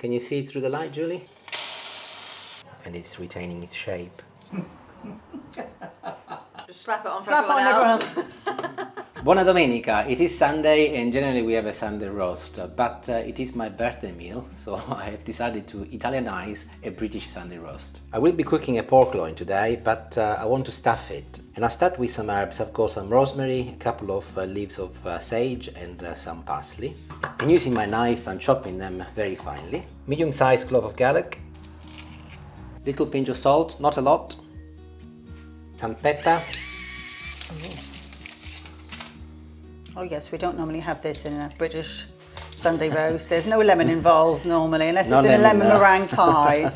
can you see through the light, Julie? And it's retaining its shape. Just slap it on for Slap everyone on else. Buona domenica. It is Sunday and generally we have a Sunday roast, but it is my birthday meal, so I have decided to Italianize a British Sunday roast. I will be cooking a pork loin today, but I want to stuff it. And I'll start with some herbs. I've got some rosemary, a couple of leaves of sage and some parsley. And using my knife, I'm chopping them very finely. Medium-sized clove of garlic, little pinch of salt, not a lot, some pepper. Oh yes, we don't normally have this in a British Sunday roast. There's no lemon involved normally, unless it's in a lemon meringue pie.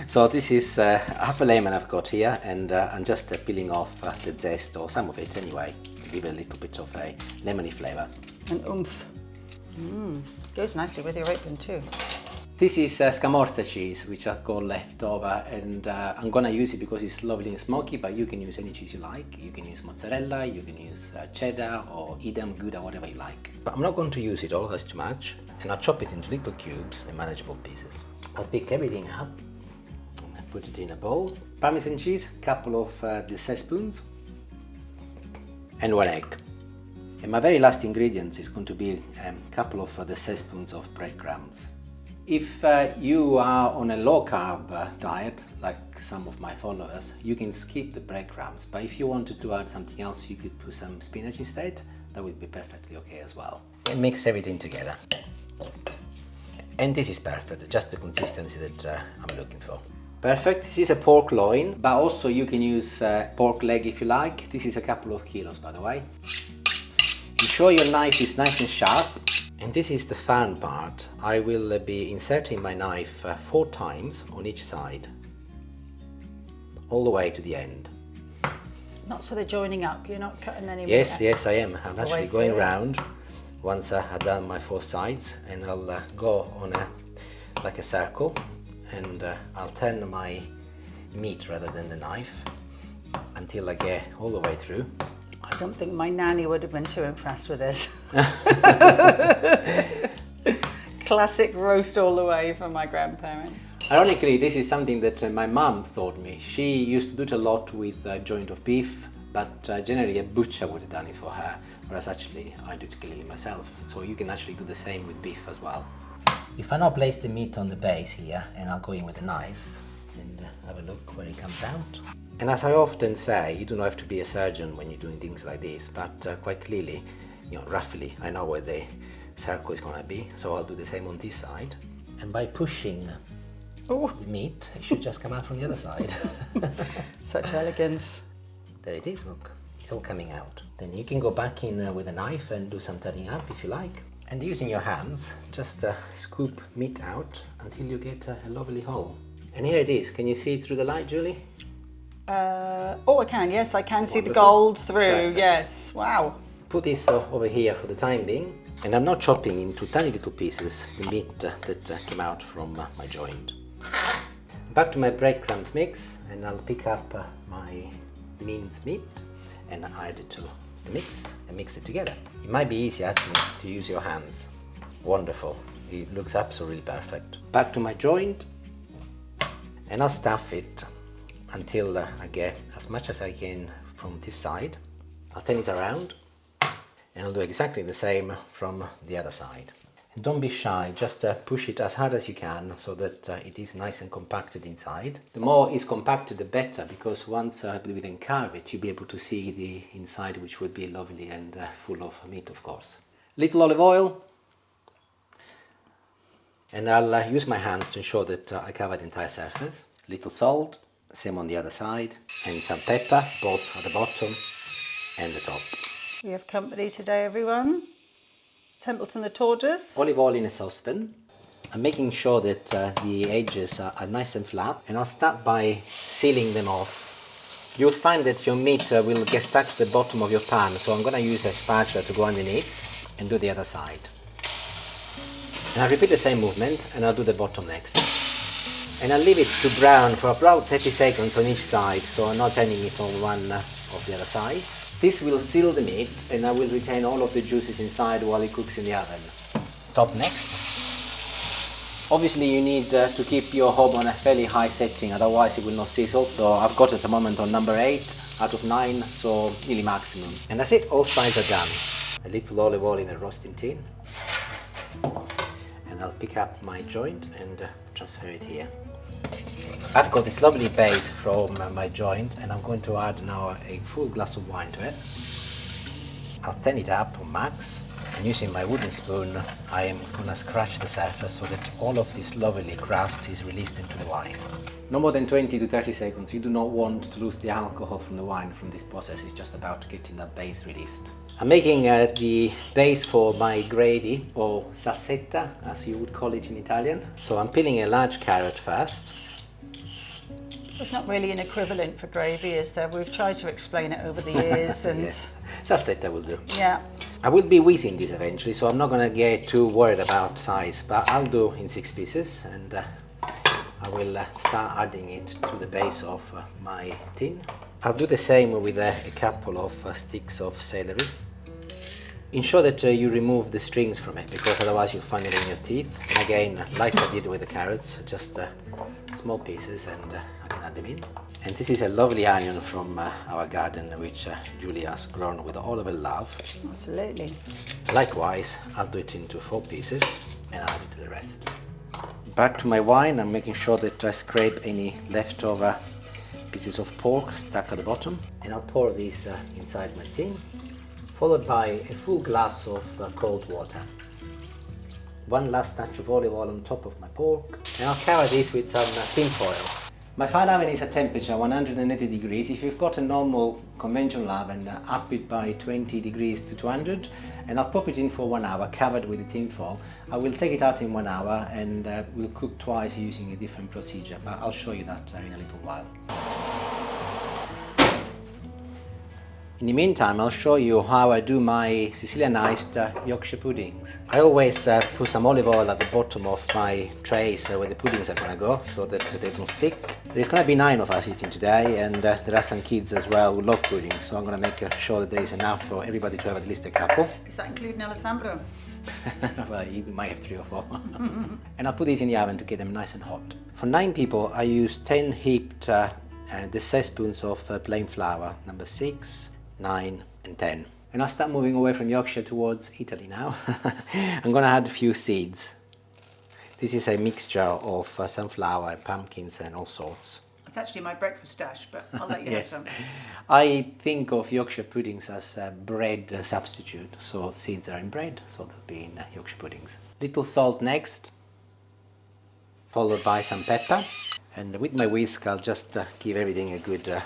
So this is half a lemon I've got here, and I'm just peeling off the zest, or some of it anyway, to give it a little bit of a lemony flavour. And oomph. Goes nicely with your apron too. This is scamorza cheese, which I've got left over, and I'm gonna use it because it's lovely and smoky, but you can use any cheese you like. You can use mozzarella, you can use cheddar or Edam, Gouda, whatever you like. But I'm not going to use it all, that's too much, and I'll chop it into little cubes and manageable pieces. I'll pick everything up and put it in a bowl. Parmesan cheese, couple of the 6 spoons, and 1 egg. And my very last ingredient is going to be a couple of the 6 spoons of breadcrumbs. If you are on a low-carb diet, like some of my followers, you can skip the breadcrumbs, but if you wanted to add something else, you could put some spinach instead. That would be perfectly okay as well. And mix everything together. And this is perfect, just the consistency that I'm looking for. Perfect. This is a pork loin, but also you can use pork leg if you like. This is a couple of kilos, by the way. Ensure your knife is nice and sharp. And this is the fun part. I will be inserting my knife 4 times on each side, all the way to the end. Not so they're joining up, you're not cutting any Yes, yes I am. I'm actually going so. round once I've done my 4 sides, and I'll go on like a circle, and I'll turn my meat rather than the knife until I get all the way through. I don't think my nanny would have been too impressed with this. Classic roast all the way from my grandparents. Ironically, this is something that my mum taught me. She used to do it a lot with joint of beef, but generally a butcher would have done it for her, whereas actually I do it clearly myself. So you can actually do the same with beef as well. If I now place the meat on the base here, and I'll go in with a knife and have a look where it comes out. And as I often say, you don't have to be a surgeon when you're doing things like this, but quite clearly, you know, roughly, I know where the circle is going to be, so I'll do the same on this side. And by pushing the meat, it should just come out from the other side. Such elegance. There it is, look, it's all coming out. Then you can go back in with a knife and do some turning up if you like. And using your hands, just scoop meat out until you get a lovely hole. And here it is. Can you see through the light, Julie? I can, yes, I can see the Wonderful. gold through, Perfect. yes, wow. Put this over here for the time being. And I'm not chopping into tiny little pieces the meat that came out from my joint. Back to my breadcrumbs mix, and I'll pick up my minced meat and add it to the mix and mix it together. It might be easy actually to use your hands. Wonderful, it looks absolutely perfect. Back to my joint, and I'll stuff it until I get as much as I can from this side. I'll turn it around, and I'll do exactly the same from the other side. And don't be shy, just push it as hard as you can so that it is nice and compacted inside. The more it's compacted, the better, because once we then carve it, you'll be able to see the inside, which will be lovely and full of meat, of course. Little olive oil, and I'll use my hands to ensure that I cover the entire surface. Little salt, same on the other side, and some pepper, both at the bottom and the top. We have company today, everyone. Templeton the tortoise. Olive oil in a saucepan. I'm making sure that the edges are nice and flat, and I'll start by sealing them off. You'll find that your meat will get stuck to the bottom of your pan, so I'm going to use a spatula to go underneath and do the other side. And I'll repeat the same movement, and I'll do the bottom next. And I'll leave it to brown for about 30 seconds on each side, so I'm not turning it on one of the other side. This will seal the meat, and I will retain all of the juices inside while it cooks in the oven. Top next. Obviously you need to keep your hob on a fairly high setting, otherwise it will not sizzle. So I've got at the moment on number 8 out of 9, so nearly maximum. And that's it, all sides are done. A little olive oil in a roasting tin. And I'll pick up my joint and transfer it here. I've got this lovely base from my joint, and I'm going to add now a full glass of wine to it. I'll turn it up on max, and using my wooden spoon I am going to scratch the surface so that all of this lovely crust is released into the wine. No more than 20 to 30 seconds. You do not want to lose the alcohol from the wine from this process. It's just about getting that base released. I'm making the base for my gravy, or salsetta as you would call it in Italian. So I'm peeling a large carrot first. It's not really an equivalent for gravy, is there? We've tried to explain it over the years and... Yeah. Salsetta will do. Yeah. I will be whizzing this eventually, so I'm not going to get too worried about size, but I'll do in 6 pieces, and I will start adding it to the base of my tin. I'll do the same with a couple of sticks of celery. Ensure that you remove the strings from it, because otherwise you'll find it in your teeth. And again, like I did with the carrots, just small pieces, and I can add them in. And this is a lovely onion from our garden, which Julia has grown with all of her love. Absolutely. Likewise, I'll do it into 4 pieces and add it to the rest. Back to my wine, I'm making sure that I scrape any leftover pieces of pork stuck at the bottom, and I'll pour these inside my tin, followed by a full glass of cold water. 1 last touch of olive oil on top of my pork, and I'll cover this with some tin foil. My fire oven is at temperature 180 degrees. If you've got a normal conventional oven, up it by 20 degrees to 200, and I'll pop it in for 1 hour covered with the tin foil. I will take it out in 1 hour, and we'll cook twice using a different procedure, but I'll show you that in a little while. In the meantime, I'll show you how I do my Sicilianized Yorkshire puddings. I always put some olive oil at the bottom of my trays where the puddings are gonna go, so that they don't stick. There's gonna be 9 of us eating today, and there are some kids as well who love puddings, so I'm gonna make sure that there is enough for everybody to have at least a couple. Is that including Alessandro? Well, you might have 3 or 4. And I'll put these in the oven to get them nice and hot. For 9 people, I use 10 heaped dessertspoons of plain flour, number 6, 9 and 10. And I'll start moving away from Yorkshire towards Italy now. I'm gonna add a few seeds. This is a mixture of sunflower, pumpkins and all sorts. It's actually my breakfast stash, but I'll let you Yes. have some. I think of Yorkshire puddings as a bread substitute, so seeds are in bread, so they'll be in Yorkshire puddings. Little salt next, followed by some pepper, and with my whisk I'll just give everything a good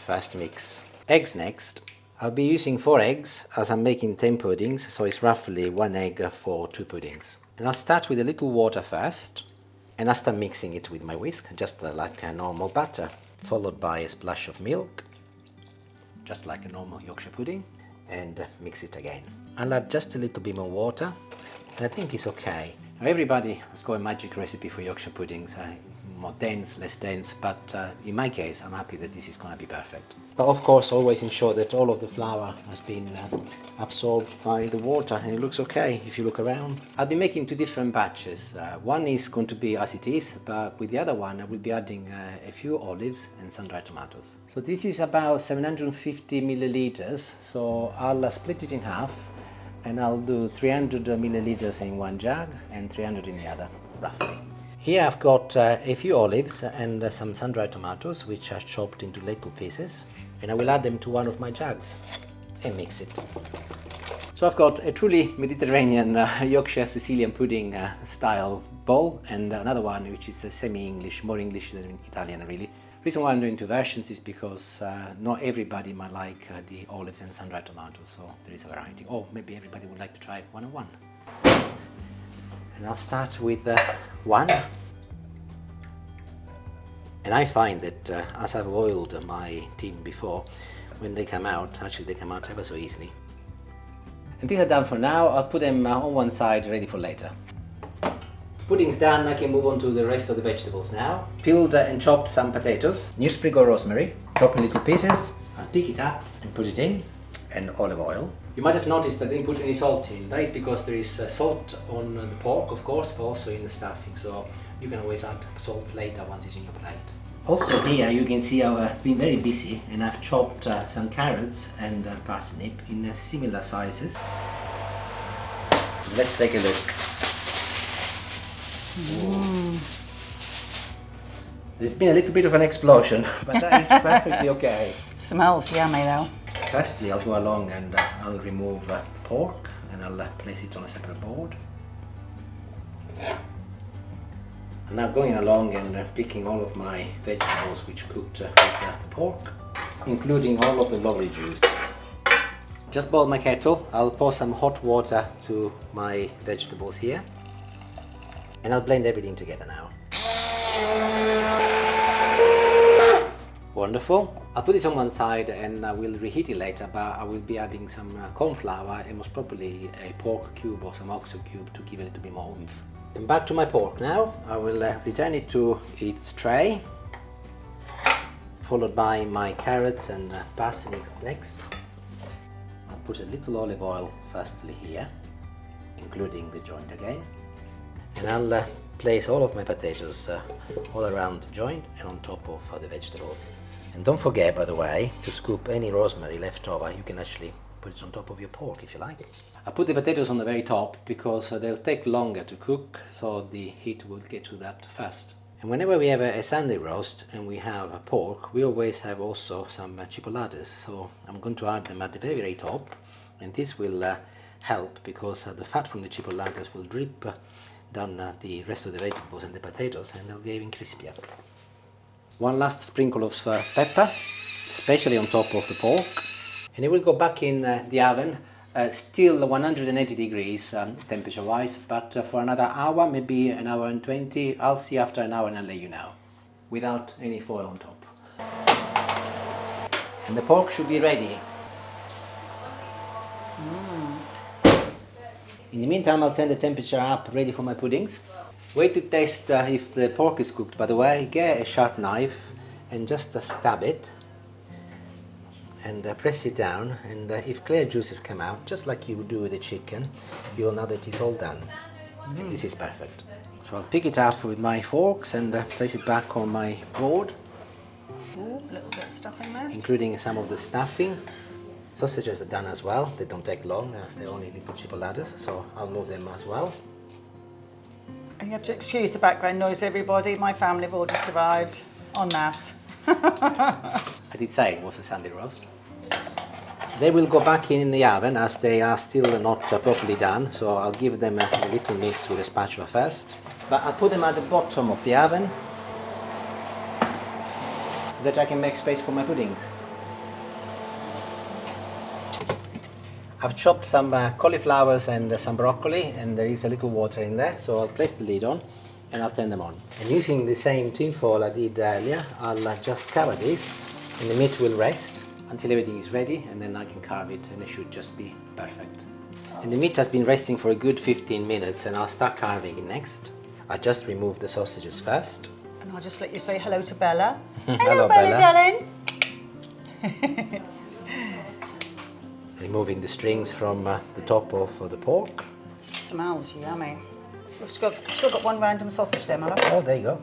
first mix. Eggs next. I'll be using 4 eggs as I'm making 10 puddings, so it's roughly 1 egg for 2 puddings. And I'll start with a little water first, and I'll start mixing it with my whisk, just like a normal batter, followed by a splash of milk, just like a normal Yorkshire pudding, and mix it again. I'll add just a little bit more water, and I think it's okay. Now everybody has got a magic recipe for Yorkshire puddings, more dense, less dense, but in my case I'm happy that this is going to be perfect. But of course always ensure that all of the flour has been absorbed by the water, and it looks okay if you look around. I'll be making 2 different batches. One is going to be as it is, but with the other one I will be adding a few olives and sun-dried tomatoes. So this is about 750 milliliters, so I'll split it in half, and I'll do 300 milliliters in one jug and 300 in the other, roughly. Here I've got a few olives and some sun-dried tomatoes, which are chopped into little pieces, and I will add them to one of my jugs and mix it. So I've got a truly Mediterranean Yorkshire Sicilian pudding style bowl, and another one which is semi-English, more English than Italian really. The reason why I'm doing 2 versions is because not everybody might like the olives and sun-dried tomatoes, so there is a variety. Or maybe everybody would like to try one on one. And I'll start with 1. And I find that as I've oiled my tin before, when they come out, actually they come out ever so easily. And these are done for now. I'll put them on one side ready for later. Pudding's done, I can move on to the rest of the vegetables now. Peeled and chopped some potatoes, new sprig of rosemary, chop in little pieces. I'll pick it up and put it in, and olive oil. You might have noticed I didn't put any salt in. That is because there is salt on the pork, of course, but also in the stuffing. So you can always add salt later once it's in your plate. Also here you can see I've been very busy and I've chopped some carrots and parsnip in similar sizes. Let's take a look. There's been a little bit of an explosion, but that is perfectly okay. It smells yummy though. Firstly, I'll go along and I'll remove pork and I'll place it on a separate board. I'm now going along and picking all of my vegetables which cooked with the pork, including all of the lovely juice. Just boiled my kettle. I'll pour some hot water to my vegetables here and I'll blend everything together now. Wonderful. I'll put this on one side and I will reheat it later, but I will be adding some corn flour and most probably a pork cube or some oxo cube to give it a little bit more oomph. And back to my pork now. I will return it to its tray, followed by my carrots and parsnips next. I'll put a little olive oil firstly here, including the joint again, and I'll place all of my potatoes all around the joint and on top of the vegetables. And don't forget, by the way, to scoop any rosemary left over. You can actually put it on top of your pork if you like. I put the potatoes on the very top because they'll take longer to cook, so the heat will get to that fast. And whenever we have a Sunday roast and we have a pork, we always have also some chipolatas. So I'm going to add them at the very, very top, and this will help because the fat from the chipolatas will drip down the rest of the vegetables and the potatoes, and they'll get even crispier. One last sprinkle of pepper, especially on top of the pork, and it will go back in the oven, still 180 degrees temperature wise, but for another hour, maybe an hour and 20. I'll see after an hour and I'll let you know, without any foil on top. And the pork should be ready. In the meantime, I'll turn the temperature up, ready for my puddings. Way to taste if the pork is cooked, by the way, get a sharp knife and just stab it and press it down, and if clear juices come out, just like you would do with the chicken, you'll know that it's all done. And this is perfect. So I'll pick it up with my forks and place it back on my board. Ooh, a little bit of stuffing there. Including some of the stuffing. Sausages are done as well. They don't take long, as they're only little chipolatas, so I'll move them as well. And you have to excuse the background noise, everybody. My family have all just arrived en masse. I did say it was a Sunday roast. They will go back in the oven as they are still not properly done, so I'll give them a little mix with a spatula first. But I'll put them at the bottom of the oven so that I can make space for my puddings. I've chopped some cauliflowers and some broccoli, and there is a little water in there, so I'll place the lid on and I'll turn them on. And using the same tin foil I did earlier, I'll just cover this and the meat will rest until everything is ready, and then I can carve it and it should just be perfect. And the meat has been resting for a good 15 minutes and I'll start carving it next. I just removed the sausages first. And I'll just let you say hello to Bella. Hello, Bella, darling. Removing the strings from the top of the pork. Smells yummy. We've still got one random sausage there, my love. Oh, there you go.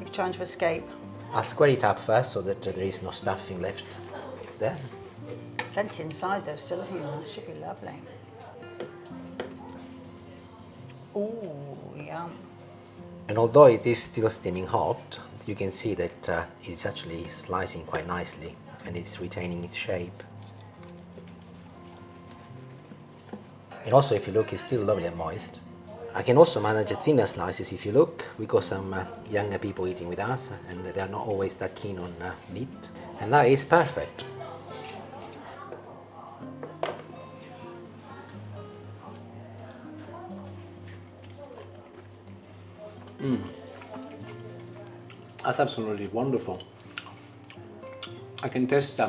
You're trying to escape. I'll square it up first so that there is no stuffing left there. Plenty inside though still, isn't there? Should be lovely. Ooh, yum. And although it is still steaming hot, you can see that it's actually slicing quite nicely and it's retaining its shape. And also, if you look, it's still lovely and moist. I can also manage thinner slices if you look. We got some younger people eating with us and they are not always that keen on meat. And that is perfect. That's absolutely wonderful. I can taste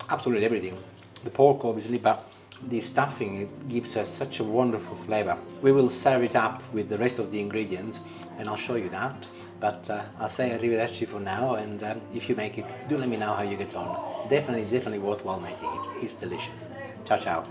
absolutely everything. The pork obviously, but the stuffing, it gives us such a wonderful flavor. We will serve it up with the rest of the ingredients and I'll show you that. But I'll say arrivederci for now, and if you make it, do let me know how you get on. Definitely worthwhile making it. It's delicious. Ciao, ciao.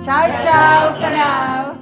Ciao ciao for now.